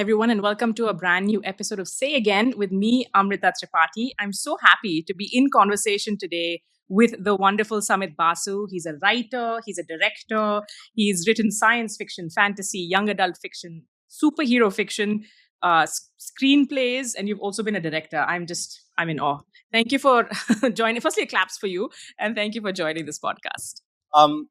Hi, everyone, and welcome to a brand new episode of Say Again with me, Amrita Tripathi. I'm so happy to be in conversation today with the wonderful Samit Basu. He's a writer, he's a director, he's written science fiction, fantasy, young adult fiction, superhero fiction, screenplays, and you've also been a director. I'm in awe. Thank you for joining. Firstly, claps for you, and thank you for joining this podcast.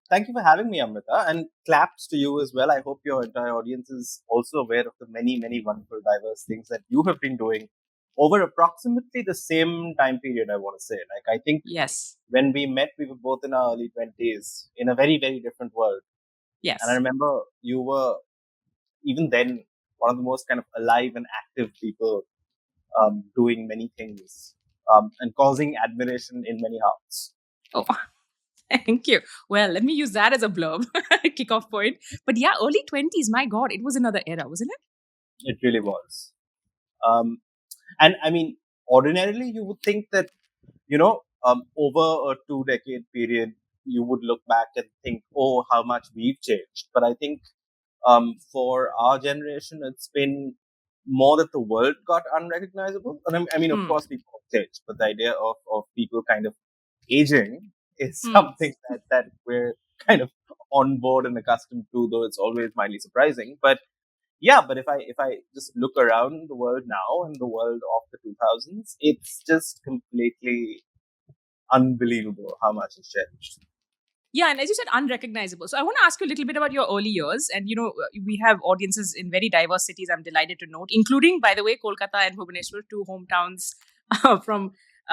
Thank you for having me, Amrita, and claps to you as well. I hope your entire audience is also aware of the many, many wonderful, diverse things that you have been doing over approximately the same time period, I want to say. Like, I think Yes. when we met, we were both in our early 20s in a very, very different world. Yes. And I remember you were, even then, one of the most kind of alive and active people doing many things and causing admiration in many hearts. Oh, thank you. Well, let me use that as a blurb, kickoff point. But yeah, early 20s, my God, it was another era, wasn't it? It really was. And I mean, ordinarily, you would think that, over a 2 decade period, you would look back and think, oh, how much we've changed. But I think for our generation, it's been more that the world got unrecognizable. And I mean, of course, people have changed, but the idea of people kind of aging is something that we're kind of on board and accustomed to, though it's always mildly surprising. But yeah, but if I just look around the world now and the world of the 2000s, it's just completely unbelievable how much has changed. Yeah, and as you said, unrecognizable. So I want to ask you a little bit about your early years. And, we have audiences in very diverse cities, I'm delighted to note, including, by the way, Kolkata and Bhubaneswar, two hometowns from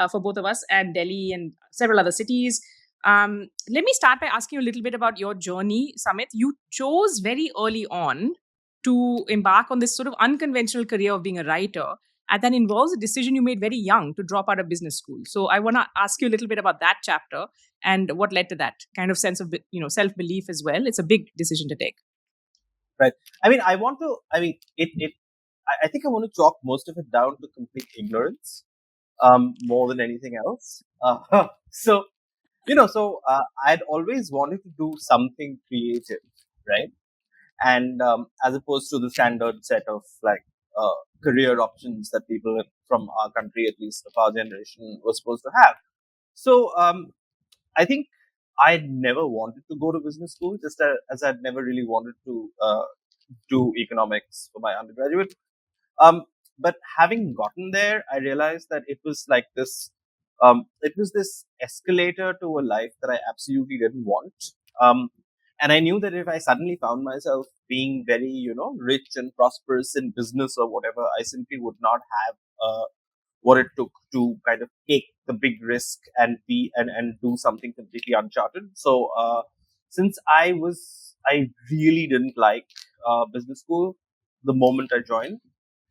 for both of us, and Delhi and several other cities. Let me start by asking you a little bit about your journey, Samit. You chose very early on to embark on this sort of unconventional career of being a writer. And that involves a decision you made very young to drop out of business school. So I want to ask you a little bit about that chapter and what led to that kind of sense of self-belief as well. It's a big decision to take. Right. I mean, I think I want to chalk most of it down to complete ignorance, more than anything else. So, I'd always wanted to do something creative, right? And as opposed to the standard set of like career options that people from our country, at least of our generation, were supposed to have. So I think I'd never wanted to go to business school, just as I'd never really wanted to do economics for my undergraduate. But having gotten there, I realized that it was like this. It was this escalator to a life that I absolutely didn't want. And I knew that if I suddenly found myself being very, rich and prosperous in business or whatever, I simply would not have what it took to kind of take the big risk and and do something completely uncharted. So since I really didn't like business school the moment I joined.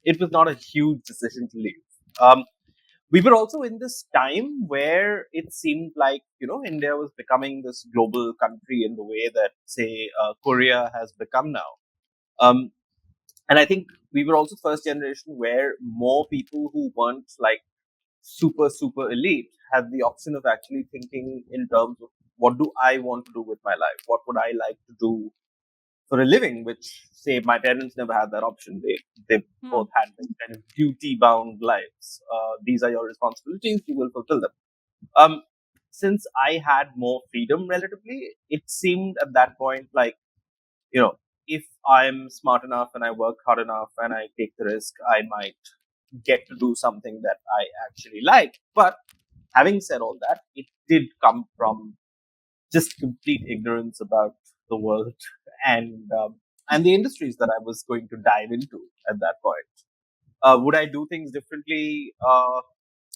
It was not a huge decision to leave. We were also in this time where it seemed like India was becoming this global country in the way that say Korea has become now. Um, and I think we were also first generation where more people who weren't like super elite had the option of actually thinking in terms of what do I want to do with my life? What would I like to do for a living? Which say my parents never had that option. They both had this kind of duty bound lives. These are your responsibilities. You will fulfill them. Um, since I had more freedom relatively, it seemed at that point like if I'm smart enough and I work hard enough and I take the risk, I might get to do something that I actually like. But having said all that, it did come from just complete ignorance about the world and the industries that I was going to dive into at that point. Would I do things differently?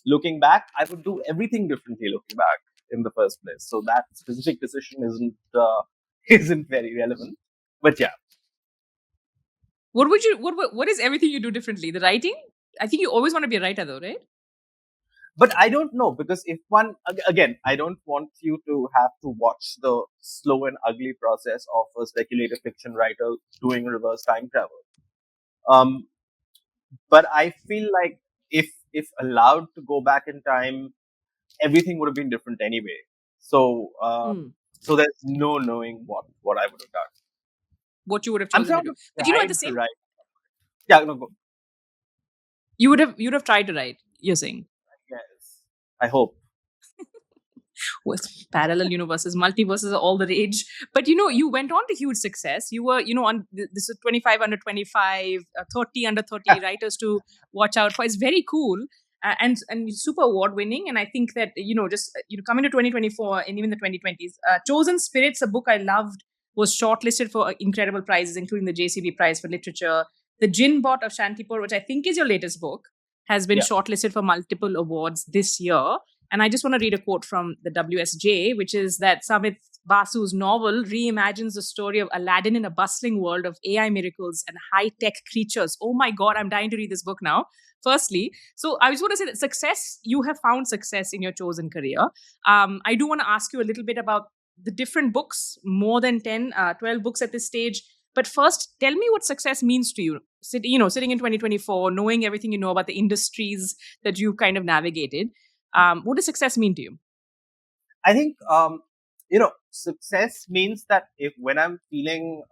Looking back, I would do everything differently looking back in the first place. So that specific decision isn't very relevant. But yeah. What is everything you do differently? The writing? I think you always want to be a writer though, right? But I don't know, because if one, again, I don't want you to have to watch the slow and ugly process of a speculative fiction writer doing reverse time travel. Um, but I feel like if allowed to go back in time, everything would have been different anyway. So so there's no knowing what I would have done. What you would have I'm chosen to sort do. of But at the tried to same write. Yeah, no, go. You would have tried to write. You're saying Yes. I hope. with parallel universes, multiverses are all the rage. But you went on to huge success. You were, on this is 25 under 25, 30 under 30 writers to watch out for. It's very cool. And super award winning. And I think that just coming to 2024 and even the 2020s, Chosen Spirits, a book I loved, was shortlisted for incredible prizes, including the JCB Prize for Literature. The Jinn-Bot of Shantiport, which I think is your latest book, has been Yeah. shortlisted for multiple awards this year. And I just want to read a quote from the WSJ, which is that Samit Basu's novel reimagines the story of Aladdin in a bustling world of AI miracles and high-tech creatures. Oh my God, I'm dying to read this book now. Firstly, so I just want to say that success, you have found success in your chosen career. I do want to ask you a little bit about the different books, more than 10, 12 books at this stage. But first, tell me what success means to you. Sitting in 2024, knowing everything you know about the industries that you've kind of navigated. What does success mean to you? I think success means that if when I'm feeling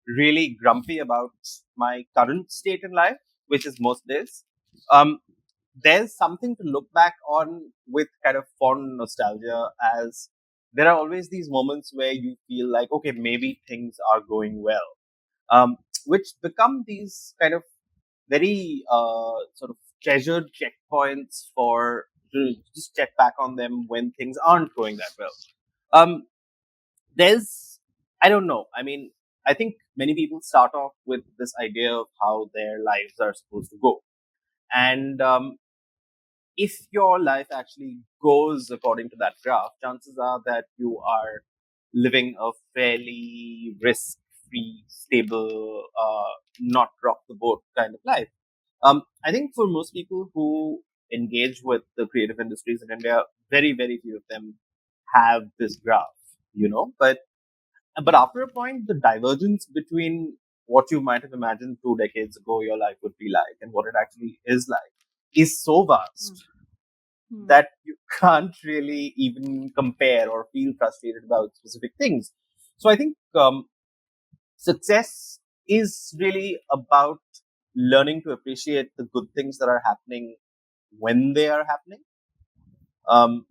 really grumpy about my current state in life, which is most days, um, there's something to look back on with kind of fond nostalgia, as there are always these moments where you feel like, okay, maybe things are going well, um, which become these kind of very sort of treasured checkpoints for to just check back on them when things aren't going that well. Um, there's, I don't know. I mean, I think many people start off with this idea of how their lives are supposed to go. And if your life actually goes according to that graph, chances are that you are living a fairly risk free, stable, not rock the boat kind of life. I think for most people who engage with the creative industries in India, very, very few of them have this graph, but after a point, the divergence between what you might have imagined 2 decades ago your life would be like and what it actually is like is so vast Hmm. that you can't really even compare or feel frustrated about specific things. So I think success is really about learning to appreciate the good things that are happening when they are happening. Um,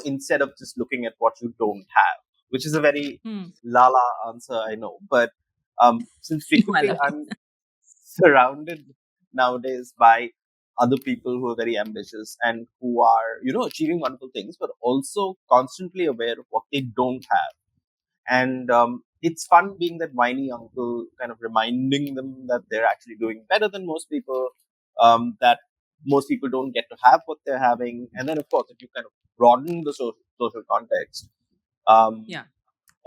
instead of just looking at what you don't have, which is a very Hmm. lala answer, I know. But since I frequently love you. I'm surrounded nowadays by other people who are very ambitious and who are, achieving wonderful things, but also constantly aware of what they don't have. And it's fun being that whiny uncle, kind of reminding them that they're actually doing better than most people, that most people don't get to have what they're having. And then, of course, if you kind of broaden the social context, um, Yeah.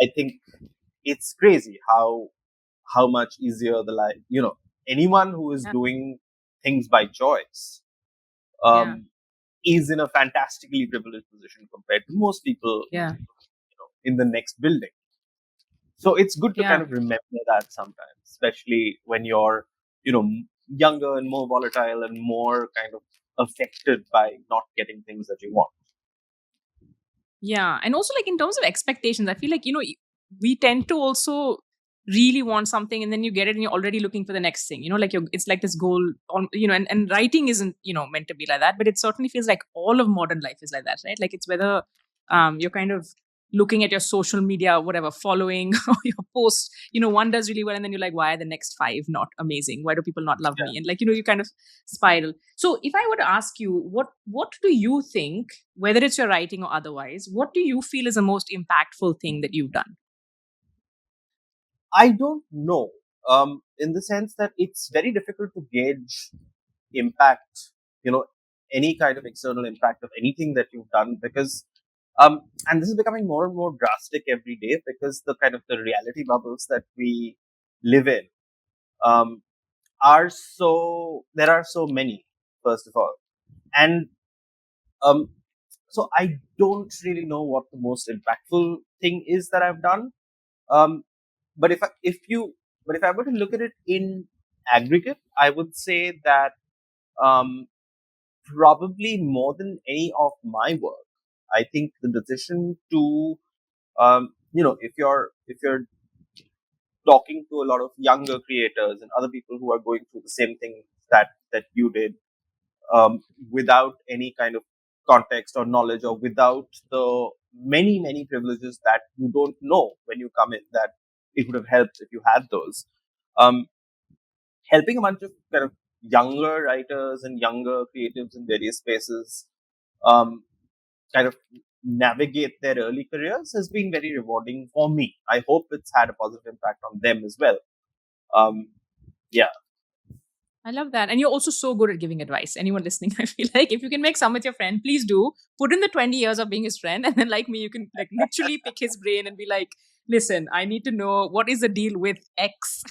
I think it's crazy how much easier the life, anyone who is Yeah. doing things by choice Yeah. um, is in a fantastically privileged position compared to most people Yeah. in the next building. So it's good to kind Yeah. of remember that sometimes, especially when you're, younger and more volatile and more kind of affected by not getting things that you want. Yeah. And also, like, in terms of expectations, I feel like, we tend to also really want something, and then you get it and you're already looking for the next thing, like it's like this goal on, and writing isn't, meant to be like that, but it certainly feels like all of modern life is like that, right? Like it's whether you're kind of looking at your social media, whatever, following or your post, one does really well, and then you're like, why are the next five not amazing? Why do people not love Yeah. me? And like, you kind of spiral. So if I were to ask you, what do you think, whether it's your writing or otherwise, what do you feel is the most impactful thing that you've done? I don't know, in the sense that it's very difficult to gauge impact, you know, any kind of external impact of anything that you've done because, and this is becoming more and more drastic every day because the kind of the reality bubbles that we live in, um, there are so many, first of all. And, um, so I don't really know what the most impactful thing is that I've done. Um, but if I were to look at it in aggregate, I would say that, um, probably more than any of my work, I think the decision to, if you're talking to a lot of younger creators and other people who are going through the same thing that you did, without any kind of context or knowledge, or without the many privileges that you don't know when you come in, that it would have helped if you had those. Um, Helping a bunch of kind of younger writers and younger creatives in various spaces, um, kind of navigate their early careers has been very rewarding for me. I hope it's had a positive impact on them as well. Um, yeah. I love that. And you're also so good at giving advice. Anyone listening, I feel like if you can make some with your friend, please do. Put in the 20 years of being his friend. And then, like me, you can like literally pick his brain and be like, listen, I need to know what is the deal with X,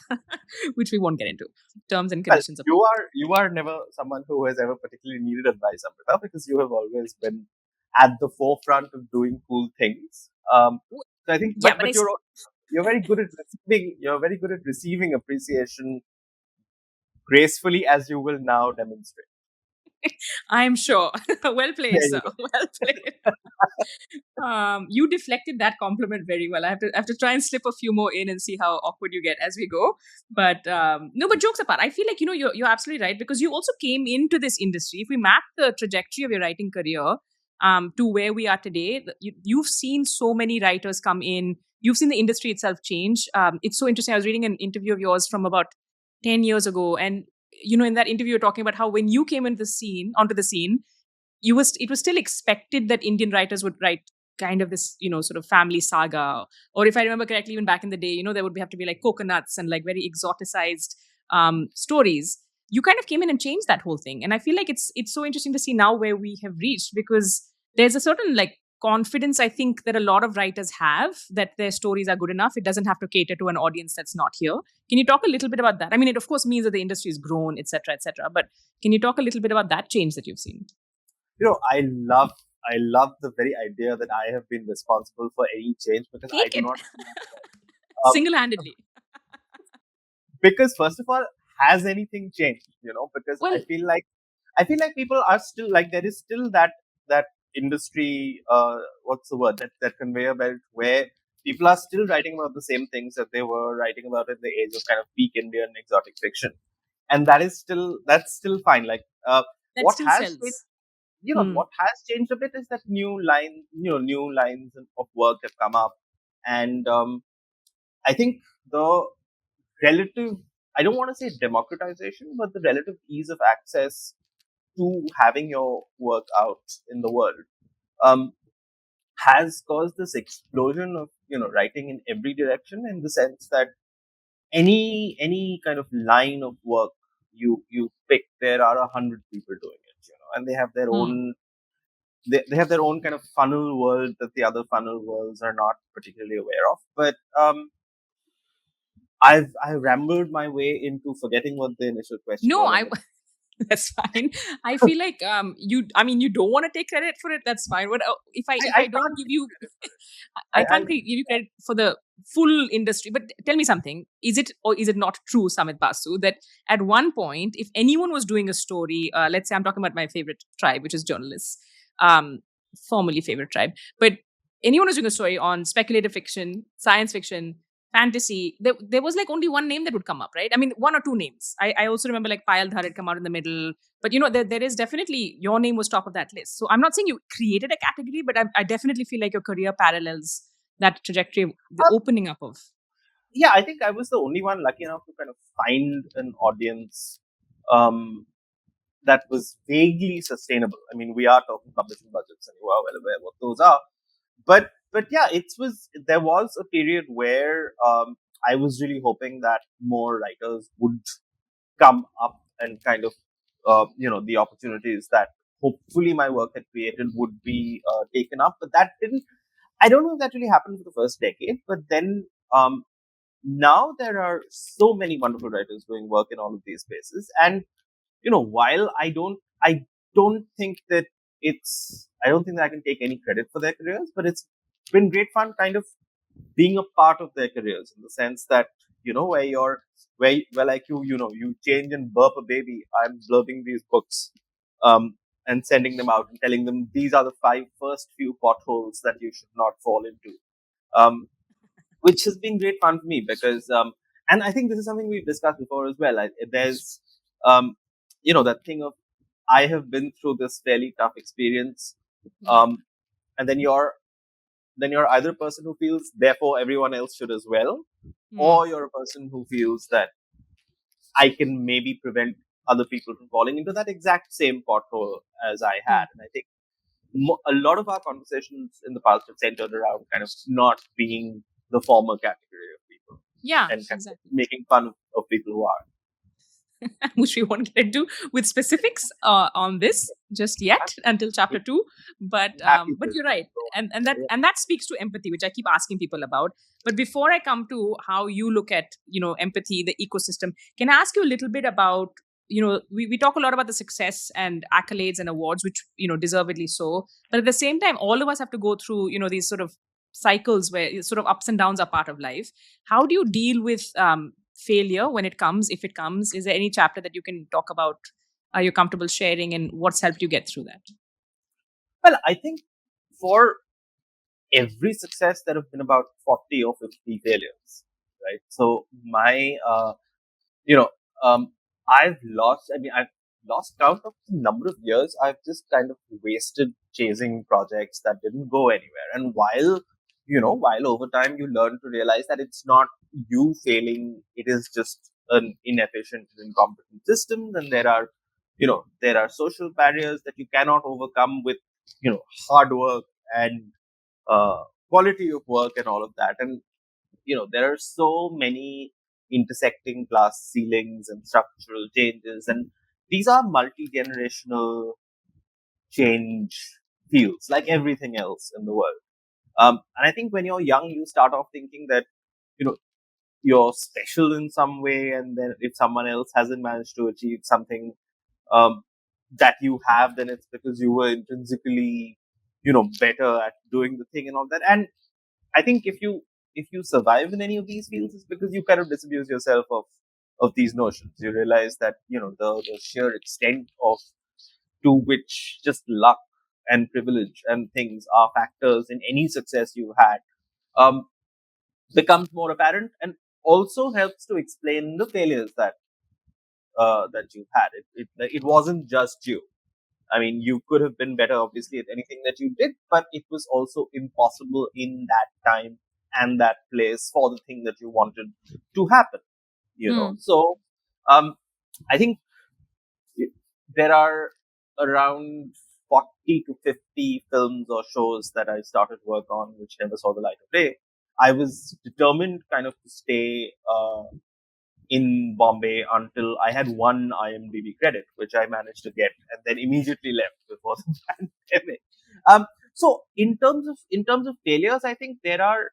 which we won't get into. Terms and Well, conditions of you are never someone who has ever particularly needed advice, Amrita, because you have always been at the forefront of doing cool things. So I think, yeah, but but you're very good at receiving. You're very good at receiving appreciation gracefully, as you will now demonstrate. I'm sure. Well played, There sir. you go. Well played. You deflected that compliment very well. I have to try and slip a few more in and see how awkward you get as we go. But no, but jokes apart, I feel like you're absolutely right, because you also came into this industry. If we map the trajectory of your writing career to where we are today, you've seen so many writers come in. You've seen the industry itself change. It's so interesting. I was reading an interview of yours from about 10 years ago, and in that interview, you're talking about how when you came onto the scene, it was still expected that Indian writers would write kind of this, sort of family saga. Or if I remember correctly, even back in the day, there would have to be like coconuts and like very exoticized stories. You kind of came in and changed that whole thing. And I feel like it's so interesting to see now where we have reached, because there's a certain like confidence I think that a lot of writers have that their stories are good enough. It doesn't have to cater to an audience that's not here. Can you talk a little bit about that? I mean, it of course means that the industry has grown, etc., etc. But can you talk a little bit about that change that you've seen? I love the very idea that I have been responsible for any change, because I Take do it not. Um, single-handedly. because first of all, has anything changed? Because I Well, feel like people are still like, there is still that industry. What's the word? That conveyor belt where people are still writing about the same things that they were writing about in the age of kind of peak Indian exotic fiction, and that's still fine. Like, that what still has changed, sells. Hmm. what has changed a bit is that new lines of work have come up, and I think the relative, I don't want to say democratization, but the relative ease of access to having your work out in the world, um, has caused this explosion of writing in every direction, in the sense that any kind of line of work you pick, there are 100 people doing it, and Hmm. they have their own kind of funnel world that the other funnel worlds are not particularly aware of. But I rambled my way into forgetting what the initial question No, was. I that's fine. I feel like you don't want to take credit for it. That's fine. But if I I don't can't. give you, I, I I can't give you credit for the full industry. But tell me something: is it or is it not true, Samit Basu, that at one point, if anyone was doing a story, let's say I'm talking about my favorite tribe, which is journalists, um, formerly favorite tribe, but anyone was doing a story on speculative fiction, science fiction, fantasy, there was like only one name that would come up, right? I mean, one or two names. I also remember like Payal Dhar had come out in the middle, but there is definitely your name was top of that list. So I'm not saying you created a category, but I definitely feel like your career parallels that trajectory, the uh, opening up of. yeah, I think I was the only one lucky enough to kind of find an audience, um, that was vaguely sustainable. I mean, we are talking publishing budgets, and you are well aware what those are. But yeah, there was a period where, I was really hoping that more writers would come up, and kind of, the opportunities that hopefully my work had created would be taken up. But that didn't. I don't know if that really happened for the first decade, but then, now there are so many wonderful writers doing work in all of these spaces, and while I don't think that I don't think that I can take any credit for their careers, but it's been great fun kind of being a part of their careers, in the sense that, where where like you change and burp a baby. I'm blurbing these books, um, and sending them out and telling them these are the first few potholes that you should not fall into, um, which has been great fun for me, because And I think this is something we've discussed before as well. There's, um, that thing of, I have been through this fairly tough experience, um, and then you're either a person who feels therefore everyone else should as well, Hmm. or you're a person who feels that I can maybe prevent other people from falling into that exact same pothole as I Hmm. had. And I think a lot of our conversations in the past have centered around kind of not being the former category of people Yeah, and kind of exactly. making fun of people who are. Which we won't get into with specifics on this just yet until chapter two. But I'm happy but to. you're right, So, and that speaks to empathy, which I keep asking people about. But before I come to how you look at empathy, the ecosystem, can I ask you a little bit about we talk a lot about the success and accolades and awards, which deservedly so. But at the same time, all of us have to go through these sort of cycles where sort of ups and downs are part of life. How do you deal with failure when it comes, if it comes? Is there any chapter that you can talk about, are you comfortable sharing, and what's helped you get through that? well, I think for every success, there have been about 40 or 50 failures, right? So you know, um, I've lost count of the number of years I've just kind of wasted chasing projects that didn't go anywhere. And while over time you learn to realize that it's not you failing, it is just an inefficient and incompetent system. And there are social barriers that you cannot overcome with, hard work and uh, quality of work and all of that. And there are so many intersecting glass ceilings and structural changes, and these are multi-generational change fields like everything else in the world. And I think when you're young, you start off thinking that you know you're special in some way, and then if someone else hasn't managed to achieve something um, that you have, then it's because you were intrinsically better at doing the thing and all that. And I think if you survive in any of these fields, it's because you kind of disabuse yourself of these notions. You realize that the sheer extent of to which just luck and privilege and things are factors in any success you've had um, becomes more apparent, and also helps to explain the failures that you've had. It wasn't just you. I mean, you could have been better, obviously, at anything that you did, but it was also impossible in that time and that place for the thing that you wanted to happen. Hmm. So um, I think there are around 40 to 50 films or shows that I started work on, which never saw the light of day. I was determined kind of to stay in Bombay until I had one IMDb credit, which I managed to get, and then immediately left before the pandemic. So in terms of failures, I think there are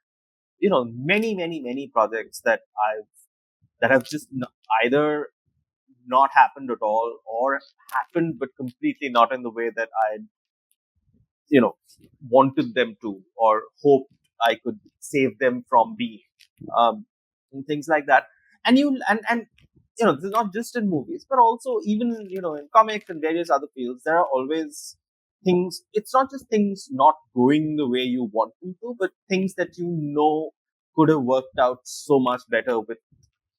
many many many projects that have just either not happened at all, or happened but completely not in the way that I wanted them to, or hoped I could save them from being, and things like that. And this is not just in movies, but also even in comics and various other fields. There are always things. It's not just things not going the way you want them to, but things that could have worked out so much better with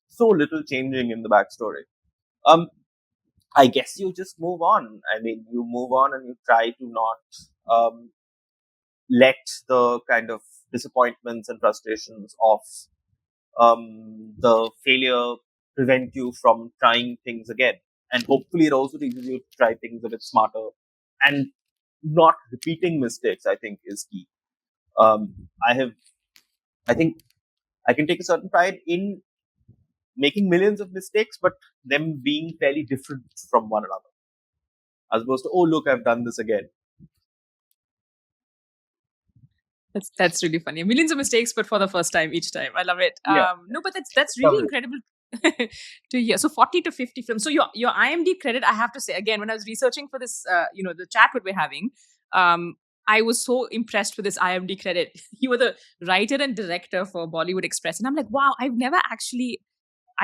so little changing in the backstory. Um, I guess you just move on. I mean, you move on and you try to not um, let the kind of disappointments and frustrations of the failure prevent you from trying things again. And hopefully, it also teaches you to try things a bit smarter and not repeating mistakes. I think is key. Um, I have, I think, I can take a certain pride in making millions of mistakes, but them being fairly different from one another, as opposed to, oh look, I've done this again. That's really funny. Millions of mistakes, but for the first time each time. I love it. Yeah, No, but that's really discovery. incredible to hear. So 40 to 50 films. So your IMDb credit, I have to say again, when I was researching for this, the chat what we're having, I was so impressed with this IMDb credit. You were the writer and director for Bollywood Express, and I'm like, wow, I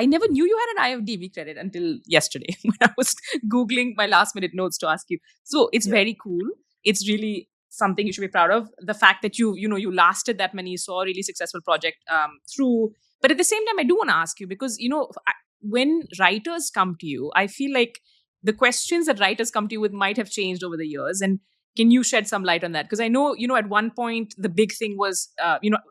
never knew you had an IMDb credit until yesterday when I was googling my last minute notes to ask you. So it's Yeah. very cool. It's really something you should be proud of. The fact that you lasted that many, saw a really successful project through. But at the same time, I do want to ask you, because when writers come to you, I feel like the questions that writers come to you with might have changed over the years. And can you shed some light on that? Because I know, at one point the big thing was,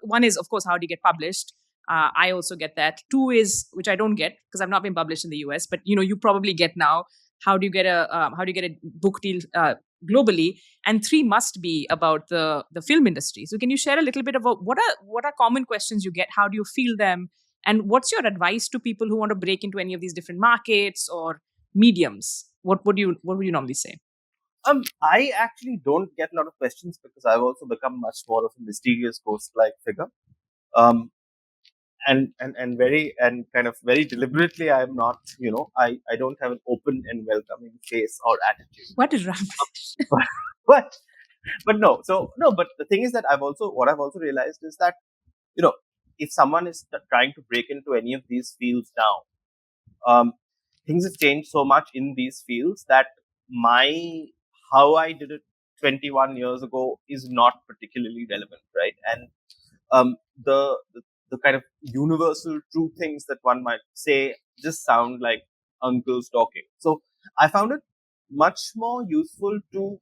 one is, of course, how do you get published? I also get that. Two is, which I don't get because I've not been published in the US, but you probably get now. How do you get a book deal globally? And three must be about the film industry. So can you share a little bit about what are common questions you get? How do you feel them? And what's your advice to people who want to break into any of these different markets or mediums? What would you normally say? I actually don't get a lot of questions because I've also become much more of a mysterious ghost-like figure. Um, and very and kind of very deliberately, I'm not. I don't have an open and welcoming face or attitude. What is Ram? But but no. So no. But the thing is that I've also realized is that you know if someone is trying to break into any of these fields now, things have changed so much in these fields that my how I did it 21 years ago is not particularly relevant, right? And um, the, the the kind of universal true things that one might say just sound like uncles talking. So I found it much more useful to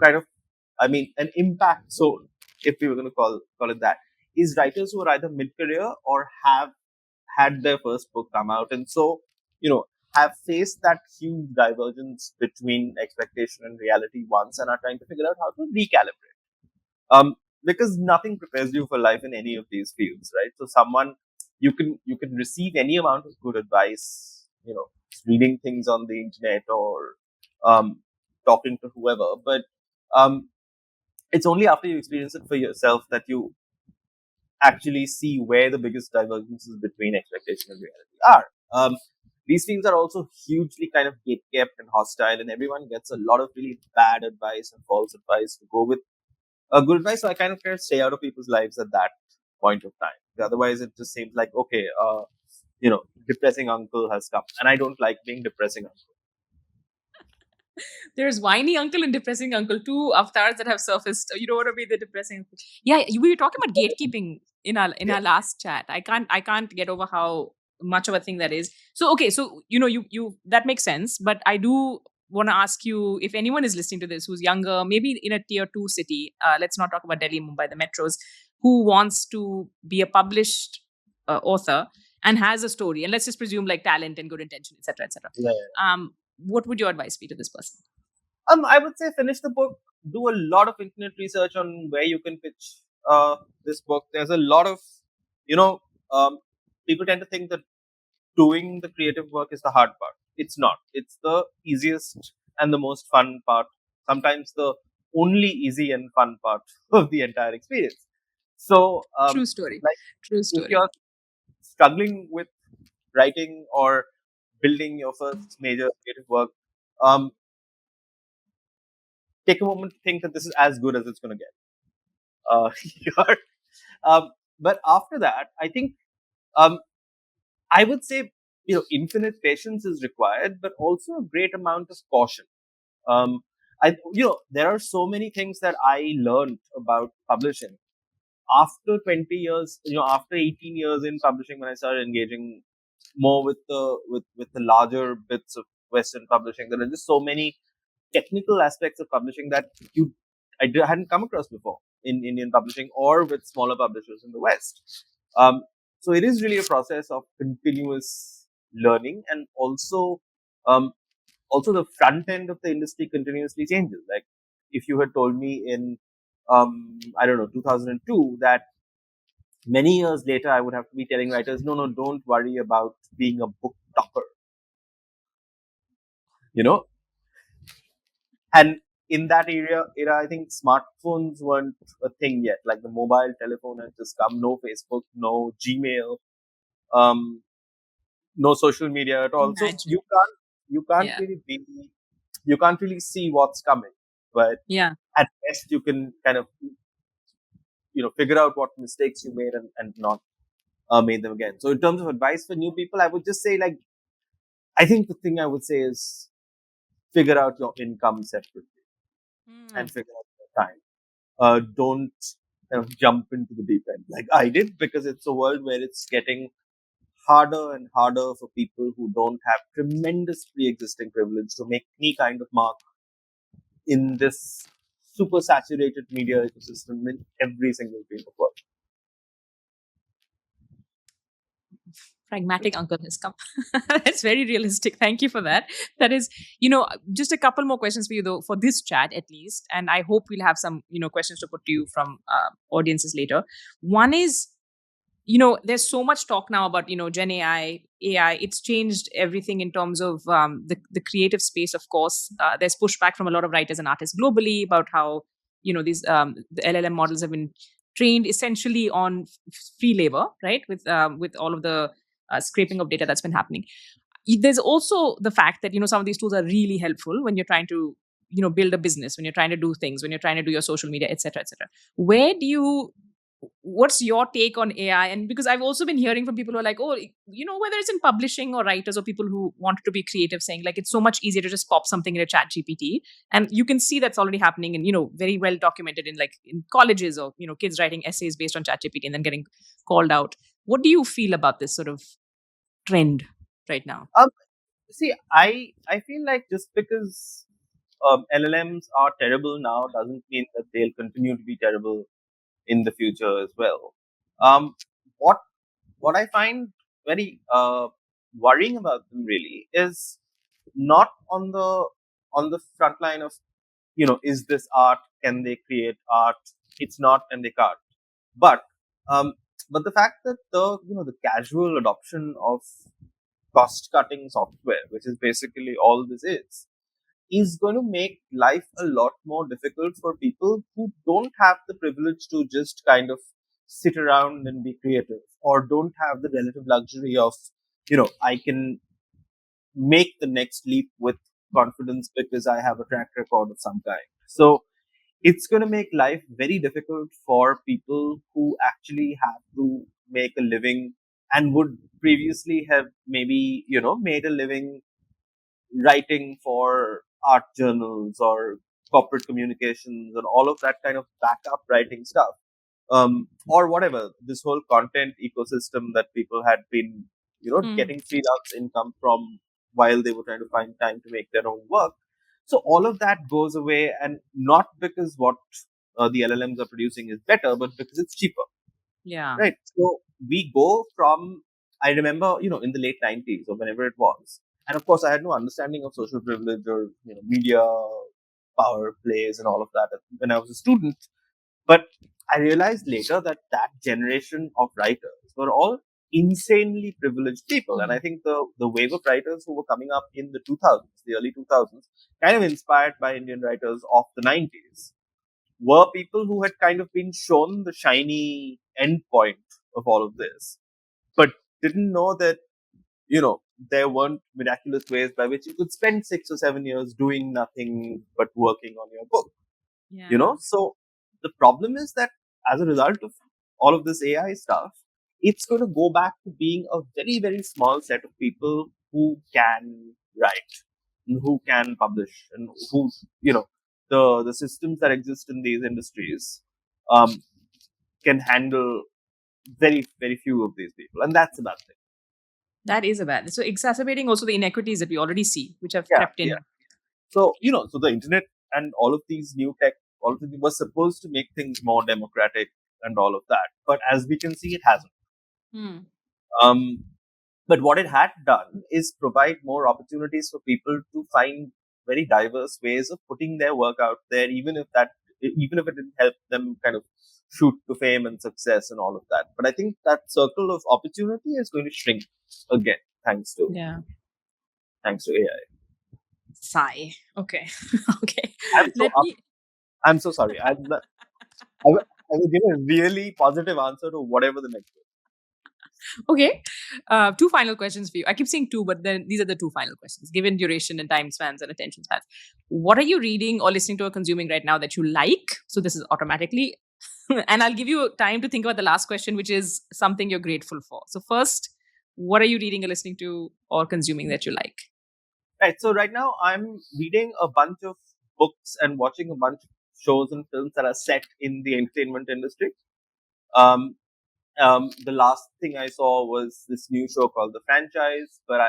kind of, I mean, an impact zone, if we were going to call it that, is writers who are either mid-career or have had their first book come out, and so have faced that huge divergence between expectation and reality once, and are trying to figure out how to recalibrate. Because nothing prepares you for life in any of these fields, right? So you can receive any amount of good advice, reading things on the internet or talking to whoever, but um, it's only after you experience it for yourself that you actually see where the biggest divergences between expectation and reality are. These things are also hugely kind of gatekept and hostile, and everyone gets a lot of really bad advice and false advice to go with good advice. So I kind of care stay out of people's lives at that point of time. Otherwise, it just seems like okay, depressing uncle has come, and I don't like being depressing uncle. There's whiny uncle and depressing uncle, two avatars that have surfaced. You don't want to be the depressing uncle. Yeah, we were talking about gatekeeping in our Yeah. last chat. I can't get over how much of a thing that is. So okay, so you that makes sense. But I do want to ask you, if anyone is listening to this who's younger, maybe in a tier 2 city, let's not talk about Delhi, Mumbai, the metros, who wants to be a published author and has a story, and let's just presume like talent and good intention, etc., etc. Yeah. What would your advice be to this person? I would say finish the book. Do a lot of internet research on where you can pitch this book. There's a lot of, you know, people tend to think that doing the creative work is the hard part. It's not. It's the easiest and the most fun part. Sometimes the only easy and fun part of the entire experience. So, True story. like, True if story. you're struggling with writing or building your first major creative work, um, take a moment to think that this is as good as it's going to get. You're- um, but after that, I think um, I would say infinite patience is required, but also a great amount of caution. Um, there are so many things that I learned about publishing after 20 years. After 18 years in publishing, when I started engaging more with the larger bits of Western publishing, there are just so many technical aspects of publishing that hadn't come across before in Indian publishing or with smaller publishers in the West. Um, so it is really a process of continuous learning, and um, also the front end of the industry continuously changes. Like if you had told me in I don't know 2002 that many years later I would have to be telling writers, no, don't worry about being a book talker, you know, and in that era, I think smartphones weren't a thing yet. Like the mobile telephone had just come. No Facebook, no Gmail, um, no social media at all. So Imagine. you can't Yeah. really you can't really see what's coming. But Yeah. at best, you can kind of figure out what mistakes you made and not made them again. So in terms of advice for new people, I would just say like I think the thing I would say is figure out your income separately Hmm. and figure out. time. Don't jump into the deep end like I did, because it's a world where it's getting harder and harder for people who don't have tremendous pre-existing privilege to make any kind of mark in this super saturated media ecosystem in every single field of work. Pragmatic uncle has come. That's very realistic. Thank you for that. That is, just a couple more questions for you though, for this chat at least. And I hope we'll have some, questions to put to you from audiences later. One is, there's so much talk now about, Gen AI. It's changed everything in terms of the creative space, of course. There's pushback from a lot of writers and artists globally about how, these the LLM models have been trained essentially on free labor, right? With all of the scraping of data that's been happening. There's also the fact that, some of these tools are really helpful when you're trying to, build a business, when you're trying to do things, when you're trying to do your social media, etc., etc. Where do you What's your take on AI? And because I've also been hearing from people who are like, oh, whether it's in publishing or writers or people who want to be creative, saying like it's so much easier to just pop something in a chat GPT. And you can see that's already happening and, very well documented in colleges or, kids writing essays based on chat GPT and then getting called out. What do you feel about this sort of trend right now? See, I feel like just because LLMs are terrible now doesn't mean that they'll continue to be terrible in the future as well. Um, what what I find very worrying about them really is not on the front line of, is this art? Can they create art? It's not, and they can't. But um, but the fact that the casual adoption of cost cutting software, which is basically all this is going to make life a lot more difficult for people who don't have the privilege to just kind of sit around and be creative, or don't have the relative luxury of, I can make the next leap with confidence because I have a track record of some kind. So it's going to make life very difficult for people who actually have to make a living and would previously have maybe, made a living writing for art journals or corporate communications and all of that kind of backup writing stuff. Or whatever, this whole content ecosystem that people had been, getting freelance income from while they were trying to find time to make their own work. So all of that goes away, and not because what the LLMs are producing is better, but because it's cheaper. Yeah. Right. So we go from, I remember, in the late 90s or whenever it was. And of course, I had no understanding of social privilege or, media power plays and all of that when I was a student. But I realized later that that generation of writers were all insanely privileged people. And I think the wave of writers who were coming up in the 2000s, the early 2000s, kind of inspired by Indian writers of the 90s, were people who had kind of been shown the shiny end point of all of this, but didn't know that, there weren't miraculous ways by which you could spend 6 or 7 years doing nothing but working on your book. Yeah. So the problem is that as a result of all of this AI stuff, it's going to go back to being a very, very small set of people who can write, and who can publish, and who, the systems that exist in these industries um, can handle very, very few of these people. And that's a bad thing. That is a bad. So exacerbating also the inequities that we already see, which have Yeah, crept in. yeah. So, so the internet and all of these new tech, all of them was supposed to make things more democratic and all of that. But as we can see, it hasn't. Um, but what it had done is provide more opportunities for people to find very diverse ways of putting their work out there, even if it didn't help them kind of shoot to fame and success and all of that. But I think that circle of opportunity is going to shrink again, thanks to Yeah. AI. Sigh. Okay. Okay. I'm so Let me. I'm so sorry. I will give a really positive answer to whatever the next is. Okay. Two final questions for you. I keep saying two, but then these are the two final questions, given duration and time spans and attention spans. What are you reading or listening to or consuming right now that you like? So this is automatically. And I'll give you time to think about the last question, which is something you're grateful for. So first, what are you reading or listening to or consuming that you like? Right. So right now I'm reading a bunch of books and watching a bunch of shows and films that are set in the entertainment industry. Um, the last thing I saw was this new show called The Franchise, but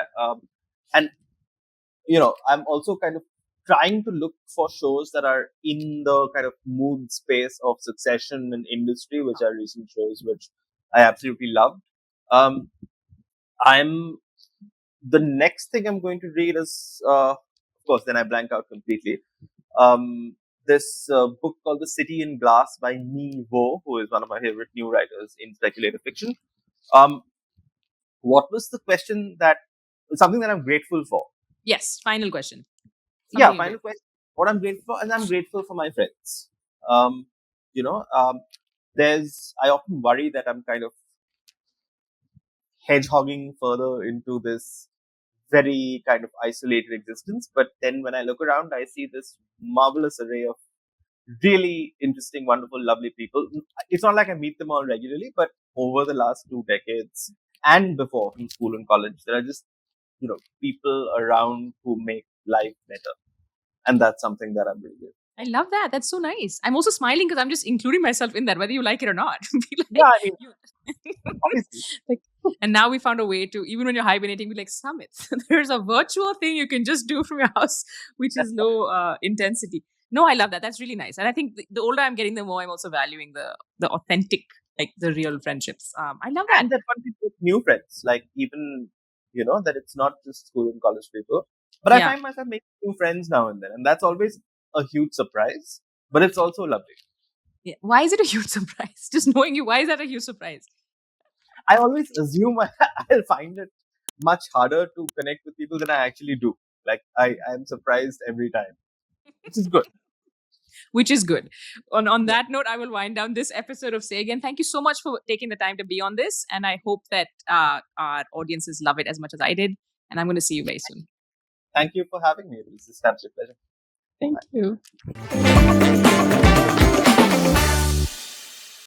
and I'm also kind of trying to look for shows that are in the kind of mood space of Succession and Industry, which are recent shows which I absolutely loved. Um, I'm the next thing I'm going to read is, of course, then I blank out completely. This book called The City in Glass by Nee Vo, who is one of my favorite new writers in speculative fiction. Um, what was the question that something that I'm grateful for? Yes, final question. Yeah, Something final question. What I'm grateful for, and I'm grateful for my friends. Um, you know, um, I often worry that I'm kind of hedgehogging further into this very kind of isolated existence. But then when I look around, I see this marvelous array of really interesting, wonderful, lovely people. It's not like I meet them all regularly, but over the last 2 decades and before in school and college, there are just, people around who make life better. And that's something that I'm really good. I love that. That's so nice. I'm also smiling because I'm just including myself in that, whether you like it or not. Yeah, I mean, obviously. Like, and now we found a way to, even when you're hibernating, be like, Samit, there's a virtual thing you can just do from your house, which is low intensity. No, I love that. That's really nice. And I think the older I'm getting, the more I'm also valuing the authentic, like the real friendships. I love that. And that one with new friends, like even, that it's not just school and college people. But I find myself making new friends now and then. And that's always a huge surprise, but it's also lovely. Yeah. Why is it a huge surprise? Just knowing you, why is that a huge surprise? I always assume I'll find it much harder to connect with people than I actually do. Like I'm surprised every time, which is good. Which is good. On that note, I will wind down this episode of Say Again. Thank you so much for taking the time to be on this. And I hope that our audiences love it as much as I did. And I'm going to see you very soon. Thank you for having me. It was just such a pleasure. Thank you.